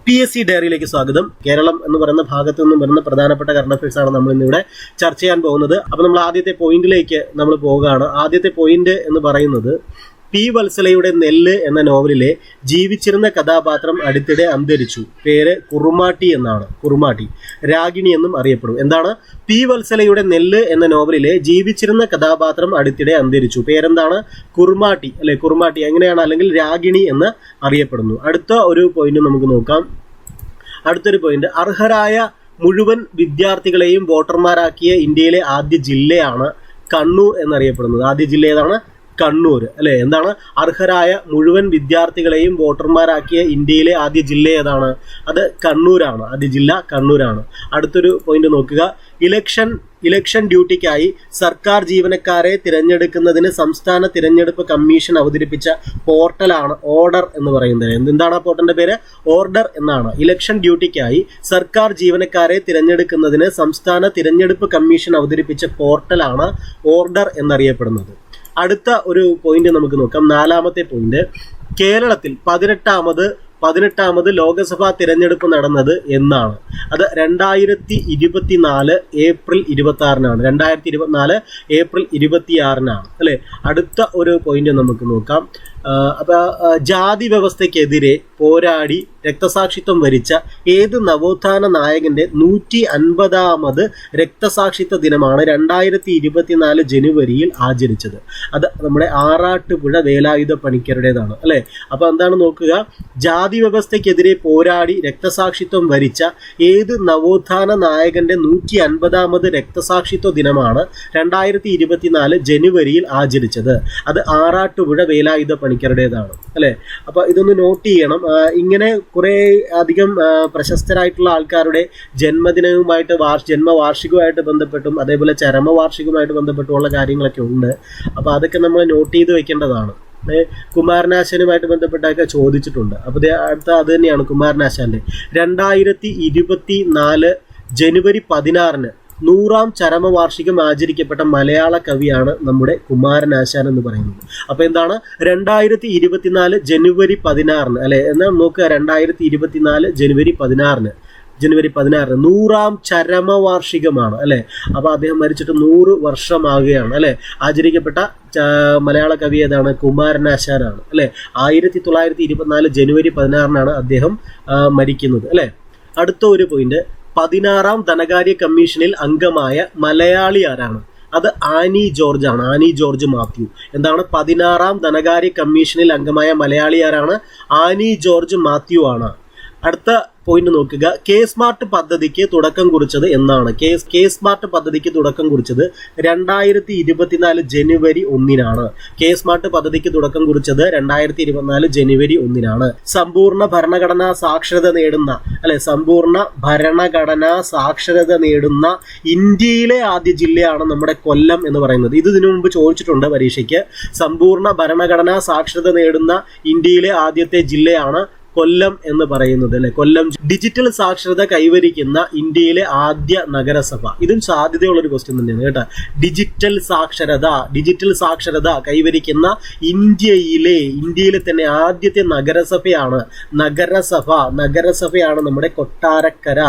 PSC ഡയറിയിലേക്ക് സ്വാഗതം. കേരളം എന്ന് പറയുന്ന ഭാഗത്തു നിന്നും വരുന്ന പ്രധാനപ്പെട്ട കറണ്ട് അഫയേഴ്സ് ആണ് നമ്മൾ ഇന്നിവിടെ ചർച്ച ചെയ്യാൻ പോകുന്നത്. അപ്പോൾ നമ്മൾ ആദ്യത്തെ പോയിന്റിലേക്ക് നമ്മൾ പോവുകയാണ്. ആദ്യത്തെ പോയിന്റ് എന്ന് പറയുന്നത് P. വത്സലയുടെ നെല്ല് എന്ന നോവലിലെ ജീവിച്ചിരുന്ന കഥാപാത്രം അടുത്തിടെ അന്തരിച്ചു. പേര് കുറുമാട്ടി എന്നാണ്. കുറുമാട്ടി രാഗിണി എന്നും അറിയപ്പെടും. എന്താണ്? P. വത്സലയുടെ നെല്ല് എന്ന നോവലിലെ ജീവിച്ചിരുന്ന കഥാപാത്രം അടുത്തിടെ അന്തരിച്ചു. പേരെന്താണ്? കുറുമാട്ടി അല്ലെ? കുറുമാട്ടി എങ്ങനെയാണ്? അല്ലെങ്കിൽ രാഗിണി എന്ന് അറിയപ്പെടുന്നു. അടുത്ത ഒരു പോയിന്റ് നമുക്ക് നോക്കാം. അടുത്തൊരു പോയിന്റ്, അർഹരായ മുഴുവൻ വിദ്യാർത്ഥികളെയും വോട്ടർമാരാക്കിയ ഇന്ത്യയിലെ ആദ്യ ജില്ലയാണ് കണ്ണൂർ എന്നറിയപ്പെടുന്നത്. ആദ്യ ജില്ല ഏതാണ്? കണ്ണൂർ അല്ലെ? എന്താണ്? അർഹരായ മുഴുവൻ വിദ്യാർത്ഥികളെയും വോട്ടർമാരാക്കിയ ഇന്ത്യയിലെ ആദ്യ ജില്ല ഏതാണ്? അത് കണ്ണൂരാണ്. ആദ്യ ജില്ല കണ്ണൂരാണ്. അടുത്തൊരു പോയിന്റ് നോക്കുക. ഇലക്ഷൻ ഡ്യൂട്ടിക്കായി സർക്കാർ ജീവനക്കാരെ തിരഞ്ഞെടുക്കുന്നതിന് സംസ്ഥാന തിരഞ്ഞെടുപ്പ് കമ്മീഷൻ അവതരിപ്പിച്ച പോർട്ടലാണ് ഓർഡർ എന്ന് പറയുന്നത്. എന്താണ് ആ പോർട്ടലിന്റെ പേര്? ഓർഡർ എന്നാണ്. ഇലക്ഷൻ ഡ്യൂട്ടിക്കായി സർക്കാർ ജീവനക്കാരെ തിരഞ്ഞെടുക്കുന്നതിന് സംസ്ഥാന തിരഞ്ഞെടുപ്പ് കമ്മീഷൻ അവതരിപ്പിച്ച പോർട്ടലാണ് ഓർഡർ എന്നറിയപ്പെടുന്നത്. അടുത്ത ഒരു പോയിന്റ് നമുക്ക് നോക്കാം. നാലാമത്തെ പോയിന്റ്, കേരളത്തിൽ 18ാമത് ലോക്സഭാ തിരഞ്ഞെടുപ്പ് നടന്നത് എന്നാണ്? അത് 2024 ഏപ്രിൽ 26-നാണ്. 2024 ഏപ്രിൽ 26-നാണ് അല്ലെ? അടുത്ത ഒരു പോയിന്റ് നമുക്ക് നോക്കാം. ജാതി വ്യവസ്ഥയ്ക്കെതിരെ പോരാടി രക്തസാക്ഷിത്വം വരിച്ച ഏത് നവോത്ഥാന നായകന്റെ 150ാമത് രക്തസാക്ഷിത്വ ദിനമാണ് 2024 ജനുവരിയിൽ ആചരിച്ചത്? അത് നമ്മുടെ ആറാട്ടുപുഴ വേലായുധ പണിക്കരുടേതാണ് അല്ലെ? അപ്പൊ എന്താണ് നോക്കുക, ജാതി വ്യവസ്ഥയ്ക്കെതിരെ പോരാടി രക്തസാക്ഷിത്വം വരിച്ച ഏത് നവോത്ഥാന നായകന്റെ 150ാമത് രക്തസാക്ഷിത്വ ദിനമാണ് 2024 ജനുവരിയിൽ ആചരിച്ചത്? അത് ആറാട്ടുപുഴ വേലായുധ പണിക്കരുടേതാണ് അല്ലെ? അപ്പൊ ഇതൊന്ന് നോട്ട് ചെയ്യണം. ഇങ്ങനെ കുറെ അധികം പ്രശസ്തരായിട്ടുള്ള ആൾക്കാരുടെ ജന്മദിനവുമായിട്ട് ജന്മവാർഷികവുമായിട്ട് ബന്ധപ്പെട്ടും അതേപോലെ ചരമവാർഷികവുമായിട്ട് ബന്ധപ്പെട്ടുള്ള കാര്യങ്ങളൊക്കെ ഉണ്ട്. അപ്പൊ അതൊക്കെ നമ്മൾ നോട്ട് ചെയ്ത് വെക്കേണ്ടതാണ്. കുമാരനാശാനുമായിട്ട് ബന്ധപ്പെട്ടൊക്കെ ചോദിച്ചിട്ടുണ്ട്. അപ്പൊ അടുത്ത അത് തന്നെയാണ് കുമാരനാശാന്റെ 2024 ജനുവരി 16-ന് 100ാം ചരമവാർഷികം ആചരിക്കപ്പെട്ട മലയാള കവിയാണ് നമ്മുടെ കുമാരനാശാൻ എന്ന് പറയുന്നത്. അപ്പൊ എന്താണ്? 2024 ജനുവരി 16-ന് അല്ലെ? എന്നാൽ നോക്കുക, 2024 ജനുവരി 16-ന് 100ാം ചരമവാർഷികമാണ് അല്ലെ? അപ്പൊ അദ്ദേഹം മരിച്ചിട്ട് 100 വർഷമാകുകയാണ് അല്ലെ? ആചരിക്കപ്പെട്ട മലയാള കവി ഏതാണ്? കുമാരനാശാനാണ് അല്ലെ? 1924 ജനുവരി 16-നാണ് അദ്ദേഹം മരിക്കുന്നത് അല്ലെ? അടുത്ത ഒരു പോയിന്റ്, 16ാം ധനകാര്യ കമ്മീഷനിൽ അംഗമായ മലയാളി ആരാണ്? അത് ആനി ജോർജ് ആണ്. Annie George Mathew. എന്താണ്? 16ാം ധനകാര്യ കമ്മീഷനിൽ അംഗമായ മലയാളി ആരാണ്? ആനി ജോർജ് മാത്യു ആണ്. അടുത്ത പോയിന്റ് നോക്കുക. കെ സ്മാർട്ട് പദ്ധതിക്ക് തുടക്കം കുറിച്ചത് എന്നാണ്? കെ സ്മാർട്ട് പദ്ധതിക്ക് തുടക്കം കുറിച്ചത് 2024 ജനുവരി 1-നാണ്. കെ സ്മാർട്ട് പദ്ധതിക്ക് തുടക്കം കുറിച്ചത് 2024 ജനുവരി 1-നാണ്. സമ്പൂർണ്ണ ഭരണഘടനാ സാക്ഷരത നേടുന്ന ഇന്ത്യയിലെ ആദ്യ ജില്ലയാണ് നമ്മുടെ കൊല്ലം എന്ന് പറയുന്നത്. ഇതിനു മുമ്പ് ചോദിച്ചിട്ടുണ്ട് പരീക്ഷയ്ക്ക്. സമ്പൂർണ്ണ ഭരണഘടനാ സാക്ഷരത നേടുന്ന ഇന്ത്യയിലെ ആദ്യത്തെ ജില്ലയാണ് കൊല്ലം എന്ന് പറയുന്നത് അല്ലെ? കൊല്ലം. ഡിജിറ്റൽ സാക്ഷരത കൈവരിക്കുന്ന ഇന്ത്യയിലെ ആദ്യ നഗരസഭ. ഇതും സാധ്യതയുള്ളൊരു ക്വസ്റ്റ്യൻ തന്നെയാണ് കേട്ടോ. ഡിജിറ്റൽ സാക്ഷരത കൈവരിക്കുന്ന ഇന്ത്യയിലെ തന്നെ ആദ്യത്തെ നഗരസഭയാണ് നമ്മുടെ കൊട്ടാരക്കര.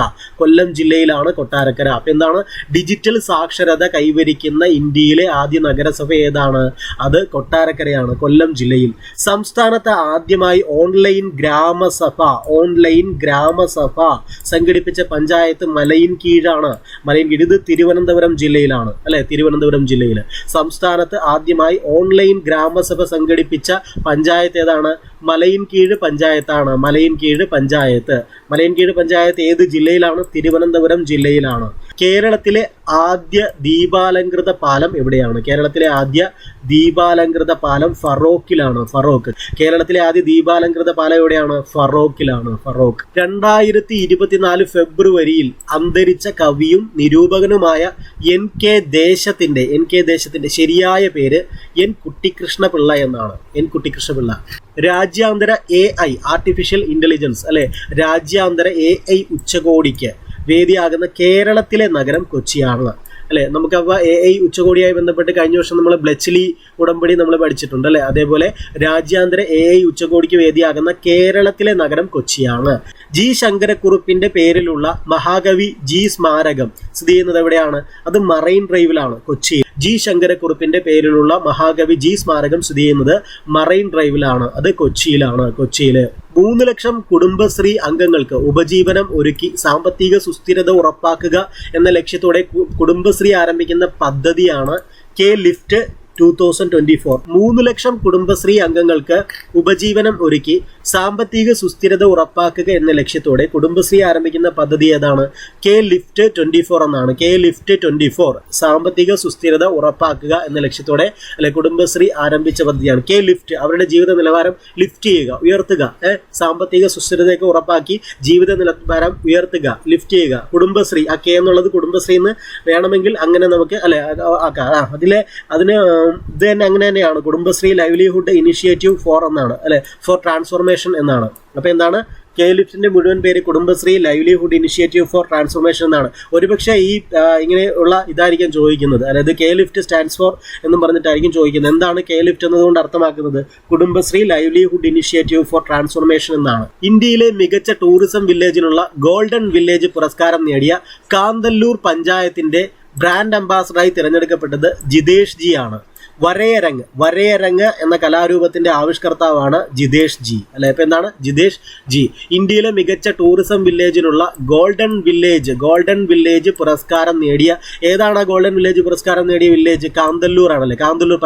കൊല്ലം ജില്ലയിലാണ് കൊട്ടാരക്കര. അപ്പൊ എന്താണ്? ഡിജിറ്റൽ സാക്ഷരത കൈവരിക്കുന്ന ഇന്ത്യയിലെ ആദ്യ നഗരസഭ ഏതാണ്? അത് കൊട്ടാരക്കരയാണ്, കൊല്ലം ജില്ലയിൽ. സംസ്ഥാനത്ത് ആദ്യമായി ഓൺലൈൻ ഗ്രാമസഭ സംഘടിപ്പിച്ച പഞ്ചായത്ത് മലയിൻകീഴാണ്. ഇത് തിരുവനന്തപുരം ജില്ലയിലാണ് അല്ലെ? തിരുവനന്തപുരം ജില്ലയിൽ സംസ്ഥാനത്ത് ആദ്യമായി ഓൺലൈൻ ഗ്രാമസഭ സംഘടിപ്പിച്ച പഞ്ചായത്ത് ഏതാണ്? മലയിൻകീഴ് പഞ്ചായത്താണ്. മലയിൻകീഴ് പഞ്ചായത്ത് ഏത് ജില്ലയിലാണ്? തിരുവനന്തപുരം ജില്ലയിലാണ്. കേരളത്തിലെ ആദ്യ ദീപാലങ്കൃത പാലം എവിടെയാണ്? കേരളത്തിലെ ആദ്യ ദീപാലങ്കൃത പാലം ഫറോക്കിലാണ്. കേരളത്തിലെ ആദ്യ ദീപാലങ്കൃത പാലം എവിടെയാണ്? ഫറോക്കിലാണ്. 2024 ഫെബ്രുവരിയിൽ അന്തരിച്ച കവിയും നിരൂപകനുമായ NK ദേശത്തിന്റെ ശരിയായ പേര് N. കുട്ടിക്കൃഷ്ണപിള്ള എന്നാണ്. N. കുട്ടിക്കൃഷ്ണപിള്ള. രാജ്യാന്തര AI ആർട്ടിഫിഷ്യൽ ഇന്റലിജൻസ് അല്ലെ? രാജ്യാന്തര AI ഉച്ചകോടിക്ക് വേദിയാകുന്ന കേരളത്തിലെ നഗരം കൊച്ചിയാണ് അല്ലെ? നമുക്കപ്പോൾ AI ഉച്ചകോടിയായി ബന്ധപ്പെട്ട് കഴിഞ്ഞ വർഷം നമ്മൾ ബ്ലെച്ച്ലി ഉടമ്പടി നമ്മൾ പഠിച്ചിട്ടുണ്ട് അല്ലെ? അതേപോലെ രാജ്യാന്തര AI ഉച്ചകോടിക്ക് വേദിയാകുന്ന കേരളത്തിലെ നഗരം കൊച്ചിയാണ്. ജി ശങ്കരക്കുറുപ്പിന്റെ പേരിലുള്ള മഹാകവി ജി സ്മാരകം സ്ഥിതി ചെയ്യുന്നത് എവിടെയാണ്? അത് മറൈൻ ഡ്രൈവിലാണ്, കൊച്ചി. ജി ശങ്കരക്കുറുപ്പിന്റെ പേരിലുള്ള മഹാകവി ജി സ്മാരകം സ്ഥിതി ചെയ്യുന്നത് മറൈൻ ഡ്രൈവിലാണ്, അത് കൊച്ചിയിലാണ്. കൊച്ചിയില് 3 ലക്ഷം കുടുംബശ്രീ അംഗങ്ങൾക്ക് ഉപജീവനം ഒരുക്കി സാമ്പത്തിക സുസ്ഥിരത ഉറപ്പാക്കുക എന്ന ലക്ഷ്യത്തോടെ കുടുംബശ്രീ ആരംഭിക്കുന്ന പദ്ധതിയാണ് കെ ലിഫ്റ്റ് 2024. 3 ലക്ഷം കുടുംബശ്രീ അംഗങ്ങൾക്ക് ഉപജീവനം ഒരുക്കി സാമ്പത്തിക സുസ്ഥിരത ഉറപ്പാക്കുക എന്ന ലക്ഷ്യത്തോടെ കുടുംബശ്രീ ആരംഭിക്കുന്ന പദ്ധതി ഏതാണ്? കെ ലിഫ്റ്റ് 24 എന്നാണ്. കെ ലിഫ്റ്റ് 24 സാമ്പത്തിക സുസ്ഥിരത ഉറപ്പാക്കുക എന്ന ലക്ഷ്യത്തോടെ കുടുംബശ്രീ ആരംഭിച്ച പദ്ധതിയാണ്. കെ ലിഫ്റ്റ് അവരുടെ ജീവിത നിലവാരം ലിഫ്റ്റ് ചെയ്യുക, ഉയർത്തുക. സാമ്പത്തിക സുസ്ഥിരതയൊക്കെ ഉറപ്പാക്കി ജീവിത നിലവാരം ഉയർത്തുക, ലിഫ്റ്റ് ചെയ്യുക. കുടുംബശ്രീ, ആ കെ എന്നുള്ളത് കുടുംബശ്രീ എന്ന് വേണമെങ്കിൽ അങ്ങനെ നമുക്ക് അതിന് ഇത് തന്നെ അങ്ങനെ തന്നെയാണ്. കുടുംബശ്രീ ലൈവ്ലിഹുഡ് ഇനിഷ്യേറ്റീവ് ഫോർ എന്നാണ്, ഫോർ ട്രാൻസ്ഫോർമേഷൻ എന്നാണ്. അപ്പൊ എന്താണ് കെ ലിഫ്റ്റിന്റെ മുഴുവൻ പേര്? Kudumbashree livelihood initiative four transformation എന്നാണ്. ഒരുപക്ഷെ ഈ ഇങ്ങനെയുള്ള ഇതായിരിക്കും ചോദിക്കുന്നത്, അതായത് കെ ലിഫ്റ്റ് സ്റ്റാൻഡ്സ് ഫോർ എന്നും പറഞ്ഞിട്ടായിരിക്കും ചോദിക്കുന്നത്. എന്താണ് കെ ലിഫ്റ്റ് എന്നതുകൊണ്ട് അർത്ഥമാക്കുന്നത്? Kudumbashree livelihood initiative four transformation എന്നാണ്. ഇന്ത്യയിലെ മികച്ച ടൂറിസം വില്ലേജിനുള്ള ഗോൾഡൻ വില്ലേജ് പുരസ്കാരം നേടിയ കാന്തല്ലൂർ പഞ്ചായത്തിന്റെ ബ്രാൻഡ് അംബാസഡറായി തിരഞ്ഞെടുക്കപ്പെട്ടത് ജിതേഷ് ജി ആണ്. വരയരങ്ങ് എന്ന കലാരൂപത്തിന്റെ ആവിഷ്കർത്താവാണ് ജിതേഷ് ജി. ഇപ്പൊ എന്താണ്? ജിതേഷ് ജി. ഇന്ത്യയിലെ മികച്ച ടൂറിസം വില്ലേജിനുള്ള ഗോൾഡൻ വില്ലേജ് പുരസ്കാരം നേടിയ ഏതാണ്? ഗോൾഡൻ വില്ലേജ് പുരസ്കാരം നേടിയ വില്ലേജ് കാന്തല്ലൂർ ആണല്ലേ. കാന്തല്ലൂർ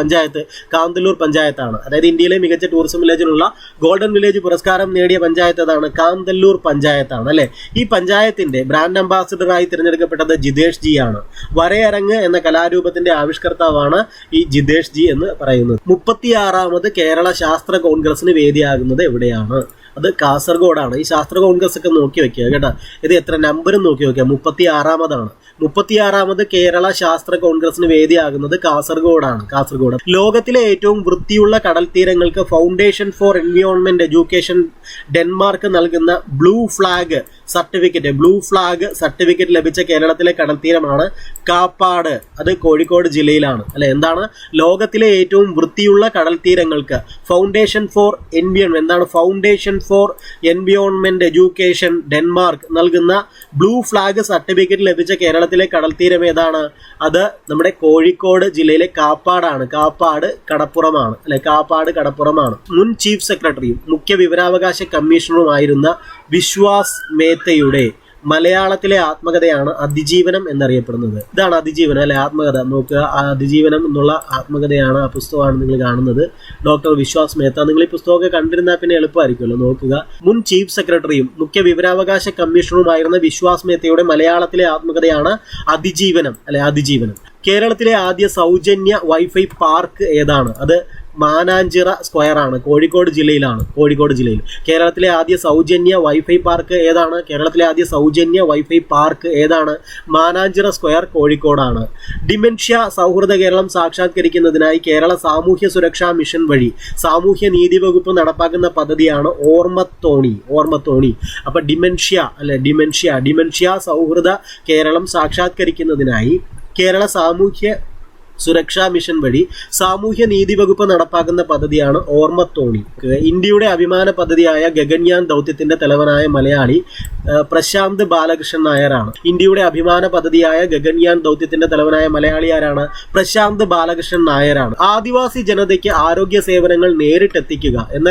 പഞ്ചായത്താണ്. അതായത് ഇന്ത്യയിലെ മികച്ച ടൂറിസം വില്ലേജിനുള്ള ഗോൾഡൻ വില്ലേജ് പുരസ്കാരം നേടിയ പഞ്ചായത്ത് ഏതാണ്? കാന്തല്ലൂർ പഞ്ചായത്താണ് അല്ലെ. ഈ പഞ്ചായത്തിന്റെ ബ്രാൻഡ് അംബാസിഡറായി തിരഞ്ഞെടുക്കപ്പെട്ടത് ജിതേഷ് ജി ആണ്. വരയരങ്ങ് എന്ന കലാരൂപത്തിന്റെ ആവിഷ്കർത്താവാണ് ഈ ജിതേഷ് ജി എന്ന് പറയുന്നത്. 36ാമത് കേരള ശാസ്ത്ര കോൺഗ്രസിന് വേദിയാകുന്നത് എവിടെയാണ്? അത് കാസർഗോഡാണ്. ഈ ശാസ്ത്ര കോൺഗ്രസ് ഒക്കെ നോക്കി വെക്കുക കേട്ടോ. ഇത് എത്ര നമ്പറും നോക്കി വെക്കുക. 36ാമതാണ്. 36ാമത് കേരള ശാസ്ത്ര കോൺഗ്രസിന് വേദിയാകുന്നത് കാസർഗോഡാണ്. ലോകത്തിലെ ഏറ്റവും വൃത്തിയുള്ള കടൽ തീരങ്ങൾക്ക് foundation for environment education Denmark നൽകുന്ന ബ്ലൂ ഫ്ലാഗ് സർട്ടിഫിക്കറ്റ് ലഭിച്ച കേരളത്തിലെ കടൽ തീരമാണ് കാപ്പാട്. അത് കോഴിക്കോട് ജില്ലയിലാണ് അല്ലെ. എന്താണ്? ലോകത്തിലെ ഏറ്റവും വൃത്തിയുള്ള കടൽ തീരങ്ങൾക്ക് foundation for environment education Denmark നൽകുന്ന ബ്ലൂ ഫ്ലാഗ് സർട്ടിഫിക്കറ്റ് ലഭിച്ച കേരളത്തിലെ കടൽ തീരം ഏതാണ്? അത് നമ്മുടെ കോഴിക്കോട് ജില്ലയിലെ കാപ്പാടാണ്. കാപ്പാട് കടപ്പുറമാണ്. മുൻ ചീഫ് സെക്രട്ടറിയും മുഖ്യ വിവരാവകാശ കമ്മീഷണറുമായിരുന്ന വിശ്വാസ് മേത്തയുടെ മലയാളത്തിലെ ആത്മകഥയാണ് അതിജീവനം എന്നറിയപ്പെടുന്നത്. ഇതാണ് അതിജീവനം അല്ലെ, ആത്മകഥ. നോക്കുക, അതിജീവനം എന്നുള്ള ആത്മകഥയാണ്, ആ പുസ്തകമാണ് നിങ്ങൾ കാണുന്നത്. ഡോക്ടർ വിശ്വാസ് മേത്ത. നിങ്ങൾ ഈ പുസ്തകമൊക്കെ കണ്ടിരുന്നാൽ പിന്നെ എളുപ്പമായിരിക്കുമല്ലോ. നോക്കുക, മുൻ ചീഫ് സെക്രട്ടറിയും മുഖ്യ വിവരാവകാശ കമ്മീഷണറുമായിരുന്ന വിശ്വാസ് മേത്തയുടെ മലയാളത്തിലെ ആത്മകഥയാണ് അതിജീവനം. കേരളത്തിലെ ആദ്യ സൗജന്യ വൈഫൈ പാർക്ക് ഏതാണ്? അത് മാനാഞ്ചിറ സ്ക്വയർ ആണ്, കോഴിക്കോട് ജില്ലയിൽ. കേരളത്തിലെ ആദ്യ സൗജന്യ വൈഫൈ പാർക്ക് ഏതാണ്? മാനാഞ്ചിറ സ്ക്വയർ, കോഴിക്കോടാണ്. ഡിമെൻഷ്യ സൗഹൃദ കേരളം സാക്ഷാത്കരിക്കുന്നതിനായി കേരള സാമൂഹ്യ സുരക്ഷാ മിഷൻ വഴി സാമൂഹ്യ നീതി വകുപ്പ് നടപ്പാക്കുന്ന പദ്ധതിയാണ് ഓർമ്മത്തോണി. അപ്പൊ ഡിമെൻഷ്യ സൗഹൃദ കേരളം സാക്ഷാത്കരിക്കുന്നതിനായി കേരള സാമൂഹ്യ സുരക്ഷാ മിഷൻ വഴി സാമൂഹ്യ നീതി വകുപ്പ് നടപ്പാക്കുന്ന പദ്ധതിയാണ് ഓർമ്മത്തോണി. ഇന്ത്യയുടെ അഭിമാന പദ്ധതിയായ ഗഗൻയാൻ ദൗത്യത്തിന്റെ തലവനായ മലയാളി പ്രശാന്ത് ബാലകൃഷ്ണൻ നായരാണ്. ഇന്ത്യയുടെ അഭിമാന പദ്ധതിയായ ഗഗൻയാൻ ദൗത്യത്തിന്റെ തലവനായ മലയാളി ആരാണ്? പ്രശാന്ത് ബാലകൃഷ്ണൻ നായരാണ്. ആദിവാസി ജനതയ്ക്ക് ആരോഗ്യ സേവനങ്ങൾ നേരിട്ടെത്തിക്കുക എന്ന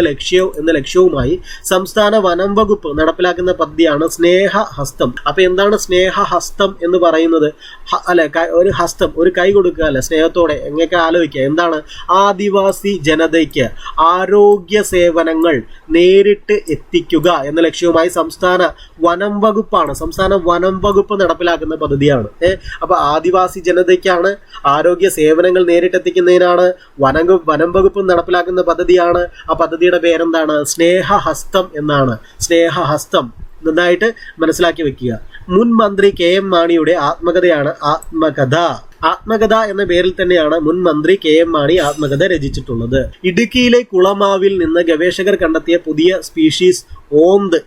ലക്ഷ്യവുമായി സംസ്ഥാന വനം വകുപ്പ് നടപ്പിലാക്കുന്ന പദ്ധതിയാണ് സ്നേഹഹസ്തം. അപ്പൊ എന്താണ് സ്നേഹഹസ്തം എന്ന് പറയുന്നത്? ഒരു ഹസ്തം, ഒരു കൈ കൊടുക്കുക അല്ലെ, സ്നേഹത്തോടെ. എങ്ങനെയൊക്കെ ആലോചിക്കുക. എന്താണ്? ആദിവാസി ജനതയ്ക്ക് ആരോഗ്യ സേവനങ്ങൾ നേരിട്ട് എത്തിക്കുക എന്ന ലക്ഷ്യവുമായി സംസ്ഥാന വനം വകുപ്പ് നടപ്പിലാക്കുന്ന പദ്ധതിയാണ്. അപ്പൊ ആദിവാസി ജനതയ്ക്കാണ് ആരോഗ്യ സേവനങ്ങൾ നേരിട്ടെത്തിക്കുന്നതിനാണ് വനം വകുപ്പ് നടപ്പിലാക്കുന്ന പദ്ധതിയാണ്. ആ പദ്ധതിയുടെ പേരെന്താണ്? സ്നേഹഹസ്തം എന്നാണ്. സ്നേഹഹസ്തം നന്നായിട്ട് മനസ്സിലാക്കി വെക്കുക. മുൻ മന്ത്രി KM മാണിയുടെ ആത്മകഥയാണ് ആത്മകഥ എന്ന പേരിൽ തന്നെയാണ് മുൻ മന്ത്രി KM മാണി ആത്മകഥ രചിച്ചിട്ടുള്ളത്. ഇടുക്കിയിലെ കുളമാവിൽ നിന്ന് ഗവേഷകർ കണ്ടെത്തിയ പുതിയ സ്പീഷീസ് ഓന്ത്.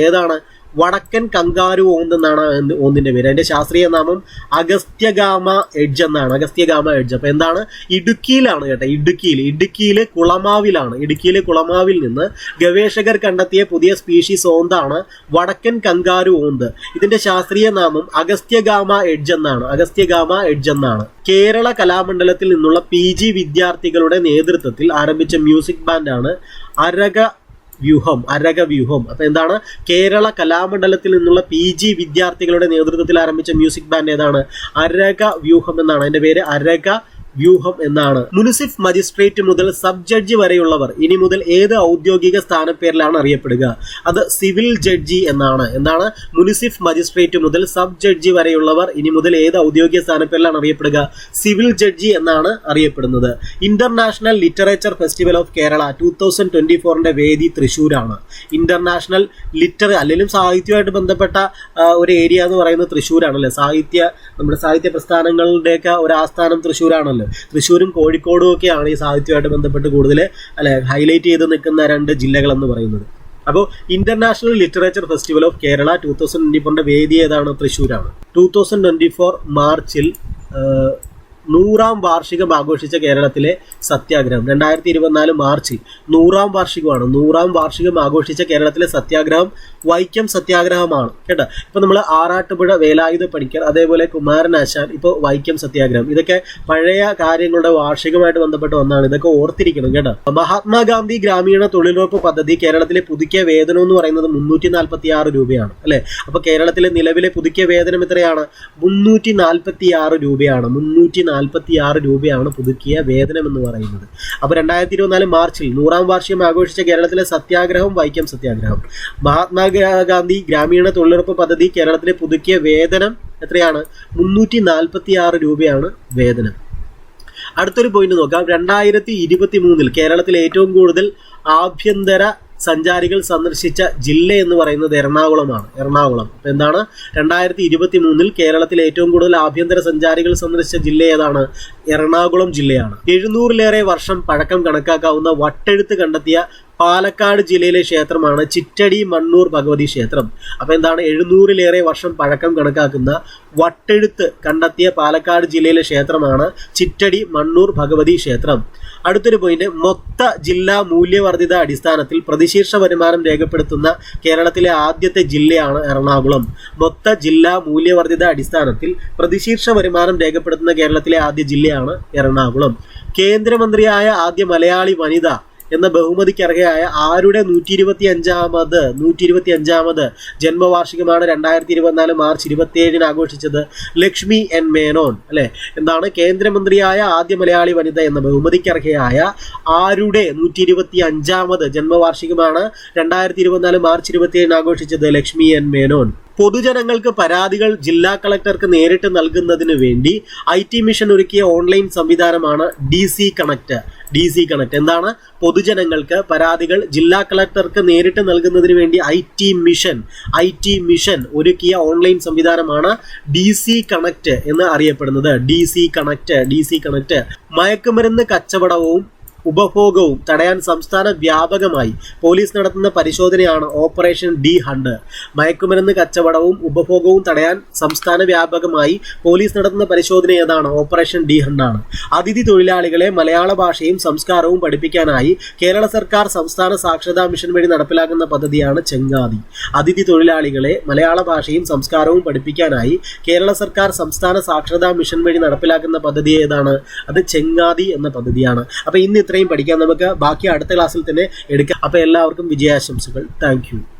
ഏതാണ്? വടക്കൻ കങ്കാരു ഓന്ത് എന്നാണ് ഓന്തിന്റെ പേര്. അതിന്റെ ശാസ്ത്രീയ നാമം അഗസ്ത്യഗാമ എഡ്ജ് എന്നാണ്. അഗസ്ത്യഗാമ എഡ്ജ്. അപ്പൊ എന്താണ്? ഇടുക്കിയിലാണ് കേട്ടോ. ഇടുക്കിയിലെ കുളമാവിൽ നിന്ന് ഗവേഷകർ കണ്ടെത്തിയ പുതിയ സ്പീഷീസ് ഓന്താണ് വടക്കൻ കങ്കാരു ഓന്ത്. ഇതിന്റെ ശാസ്ത്രീയ നാമം അഗസ്ത്യഗാമ എഡ്ജ് എന്നാണ്. കേരള കലാമണ്ഡലത്തിൽ നിന്നുള്ള PG വിദ്യാർത്ഥികളുടെ നേതൃത്വത്തിൽ ആരംഭിച്ച മ്യൂസിക് ബാൻഡാണ് അരകവ്യൂഹം. അപ്പൊ എന്താണ്? കേരള കലാമണ്ഡലത്തിൽ നിന്നുള്ള PG വിദ്യാർത്ഥികളുടെ നേതൃത്വത്തിൽ ആരംഭിച്ച മ്യൂസിക് ബാൻഡ് ഏതാണ്? അരകവ്യൂഹം എന്നാണ്. അതിന്റെ പേര് വ്യൂഹം എന്നാണ്. മുനിസിഫ് മജിസ്ട്രേറ്റ് മുതൽ സബ് ജഡ്ജി വരെയുള്ളവർ ഇനി മുതൽ ഏത് ഔദ്യോഗിക സ്ഥാനപ്പേരിലാണ് അറിയപ്പെടുക? അത് സിവിൽ ജഡ്ജി എന്നാണ്. എന്താണ്? മുനിസിഫ് മജിസ്ട്രേറ്റ് മുതൽ സബ് ജഡ്ജി വരെയുള്ളവർ ഇനി മുതൽ ഏത് ഔദ്യോഗിക സ്ഥാനപ്പേരിലാണ് അറിയപ്പെടുക? സിവിൽ ജഡ്ജി എന്നാണ് അറിയപ്പെടുന്നത്. International literature festival of Kerala 2024 വേദി തൃശ്ശൂരാണ്. ഇന്റർനാഷണൽ അല്ലെങ്കിൽ സാഹിത്യമായിട്ട് ബന്ധപ്പെട്ട ഒരു ഏരിയ എന്ന് പറയുന്നത് തൃശ്ശൂരാണ് അല്ലെ. നമ്മുടെ സാഹിത്യ പ്രസ്ഥാനങ്ങളുടെയൊക്കെ ഒരു ആസ്ഥാനം തൃശ്ശൂരാണല്ലോ. തൃശ്ശൂരും കോഴിക്കോടും ഒക്കെയാണ് ഈ സാഹിത്യമായിട്ട് ബന്ധപ്പെട്ട് കൂടുതൽ ഹൈലൈറ്റ് ചെയ്ത് നിൽക്കുന്ന 2 ജില്ലകൾ എന്ന് പറയുന്നത്. അപ്പോൾ international literature festival of Kerala 2024 വേദി ഏതാണ്? തൃശ്ശൂരാണ്. 2024 മാർച്ചിൽ 100ാം വാർഷികം ആഘോഷിച്ച കേരളത്തിലെ സത്യാഗ്രഹം. 2024 മാർച്ചിൽ 100ാം വാർഷികമാണ്. 100ാം വാർഷികം ആഘോഷിച്ച കേരളത്തിലെ സത്യാഗ്രഹം വൈക്കം സത്യാഗ്രഹമാണ് കേട്ടോ. ഇപ്പൊ നമ്മൾ ആറാട്ടുപുഴ വേലായുധ പണിക്കർ, അതേപോലെ കുമാരനാശാൻ, ഇപ്പോൾ വൈക്കം സത്യാഗ്രഹം, ഇതൊക്കെ പഴയ കാര്യങ്ങളുടെ വാർഷികമായിട്ട് ബന്ധപ്പെട്ട് വന്നാണ്. ഇതൊക്കെ ഓർത്തിരിക്കണം കേട്ടോ. മഹാത്മാഗാന്ധി ഗ്രാമീണ തൊഴിലുറപ്പ് പദ്ധതി കേരളത്തിലെ പുതുക്കിയ വേതനം എന്ന് പറയുന്നത് 346 രൂപയാണ് അല്ലെ. അപ്പൊ കേരളത്തിലെ നിലവിലെ പുതുക്കിയ വേതനം എത്രയാണ്? 346 രൂപയാണ്. 346 രൂപയാണ് പുതുക്കിയ വേതനം എന്ന് പറയുന്നത്. അപ്പൊ 2024 മാർച്ചിൽ 100ാം വാർഷികം ആഘോഷിച്ച കേരളത്തിലെ സത്യാഗ്രഹം വൈക്കം സത്യാഗ്രഹം. മഹാത്മാഗാന്ധി ഗ്രാമീണ തൊഴിലുറപ്പ് പദ്ധതി കേരളത്തിലെ പുതുക്കിയ വേതനം എത്രയാണ്? 346 രൂപയാണ് വേതനം. അടുത്തൊരു പോയിന്റ് നോക്കാം. 2023 കേരളത്തിലെ ഏറ്റവും കൂടുതൽ ആഭ്യന്തര സഞ്ചാരികൾ സന്ദർശിച്ച ജില്ല എന്ന് പറയുന്നത് എറണാകുളമാണ്. അപ്പൊ എന്താണ്? 2023 കേരളത്തിലെ ഏറ്റവും കൂടുതൽ ആഭ്യന്തര സഞ്ചാരികൾ സന്ദർശിച്ച ജില്ല ഏതാണ്? എറണാകുളം ജില്ലയാണ്. 700-ലേറെ വർഷം പഴക്കം കണക്കാക്കാവുന്ന വട്ടെഴുത്ത് കണ്ടെത്തിയ പാലക്കാട് ജില്ലയിലെ ക്ഷേത്രമാണ് ചിറ്റടി മണ്ണൂർ ഭഗവതി ക്ഷേത്രം. അപ്പൊ എന്താണ്? 700-ലേറെ വർഷം പഴക്കം കണക്കാക്കുന്ന വട്ടെഴുത്ത് കണ്ടെത്തിയ പാലക്കാട് ജില്ലയിലെ ക്ഷേത്രമാണ് ചിറ്റടി മണ്ണൂർ ഭഗവതി ക്ഷേത്രം. അടുത്തൊരു പോയിന്റ്, മൊത്ത ജില്ലാ മൂല്യവർദ്ധിത അടിസ്ഥാനത്തിൽ പ്രതിശീർഷ വരുമാനം രേഖപ്പെടുത്തുന്ന കേരളത്തിലെ ആദ്യത്തെ ജില്ലയാണ് എറണാകുളം. മൊത്ത ജില്ലാ മൂല്യവർദ്ധിത അടിസ്ഥാനത്തിൽ പ്രതിശീർഷ വരുമാനം രേഖപ്പെടുത്തുന്ന കേരളത്തിലെ ആദ്യ ജില്ലയാണ് എറണാകുളം. കേന്ദ്രമന്ത്രിയായ ആദ്യ മലയാളി വനിത എന്ന ബഹുമതിക്കർഹയായ ആരുടെ 125ാമത് ജന്മവാർഷികമാണ് 2024 മാർച്ച് 27 ആഘോഷിച്ചത്? ലക്ഷ്മി എൻ മേനോൻ അല്ലെ. എന്താണ്? കേന്ദ്രമന്ത്രിയായ ആദ്യ മലയാളി വനിത എന്ന ബഹുമതിക്കർഹയായ ആരുടെ 125ാമത് ജന്മവാർഷികമാണ് 2024 മാർച്ച് 27 ആഘോഷിച്ചത്? ലക്ഷ്മി എൻ മേനോൻ. പൊതുജനങ്ങൾക്ക് പരാതികൾ ജില്ലാ കളക്ടർക്ക് നേരിട്ട് നൽകുന്നതിന് വേണ്ടി IT മിഷൻ ഒരുക്കിയ ഓൺലൈൻ സംവിധാനമാണ് DC കണക്ട്. എന്താണ്? പൊതുജനങ്ങൾക്ക് പരാതികൾ ജില്ലാ കളക്ടർക്ക് നേരിട്ട് നൽകുന്നതിന് വേണ്ടി IT മിഷൻ ഒരുക്കിയ ഓൺലൈൻ സംവിധാനമാണ് DC കണക്ട് എന്ന് അറിയപ്പെടുന്നത്. DC connect. മയക്കുമരുന്ന് കച്ചവടവും ഉപഭോഗവും തടയാൻ സംസ്ഥാന വ്യാപകമായി പോലീസ് നടത്തുന്ന പരിശോധനയാണ് ഓപ്പറേഷൻ ഡി ഹണ്ട്. മയക്കുമരുന്ന് കച്ചവടവും ഉപഭോഗവും തടയാൻ സംസ്ഥാന വ്യാപകമായി പോലീസ് നടത്തുന്ന പരിശോധന ഏതാണ്? ഓപ്പറേഷൻ ഡി ഹണ്ടാണ്. അതിഥി തൊഴിലാളികളെ മലയാള ഭാഷയും സംസ്കാരവും പഠിപ്പിക്കാനായി കേരള സർക്കാർ സംസ്ഥാന സാക്ഷരതാ മിഷൻ വഴി നടപ്പിലാക്കുന്ന പദ്ധതിയാണ് ചെങ്ങാതി. അതിഥി തൊഴിലാളികളെ മലയാള ഭാഷയും സംസ്കാരവും പഠിപ്പിക്കാനായി കേരള സർക്കാർ സംസ്ഥാന സാക്ഷരതാ മിഷൻ വഴി നടപ്പിലാക്കുന്ന പദ്ധതി ഏതാണ്? അത് ചെങ്ങാതി എന്ന പദ്ധതിയാണ്. അപ്പൊ ഇന്ന് ഇത്രയും പഠിക്കാൻ, നമുക്ക് ബാക്കി അടുത്ത ക്ലാസ്സിൽ തന്നെ എടുക്കാം. അപ്പൊ എല്ലാവർക്കും വിജയാശംസകൾ. Thank you.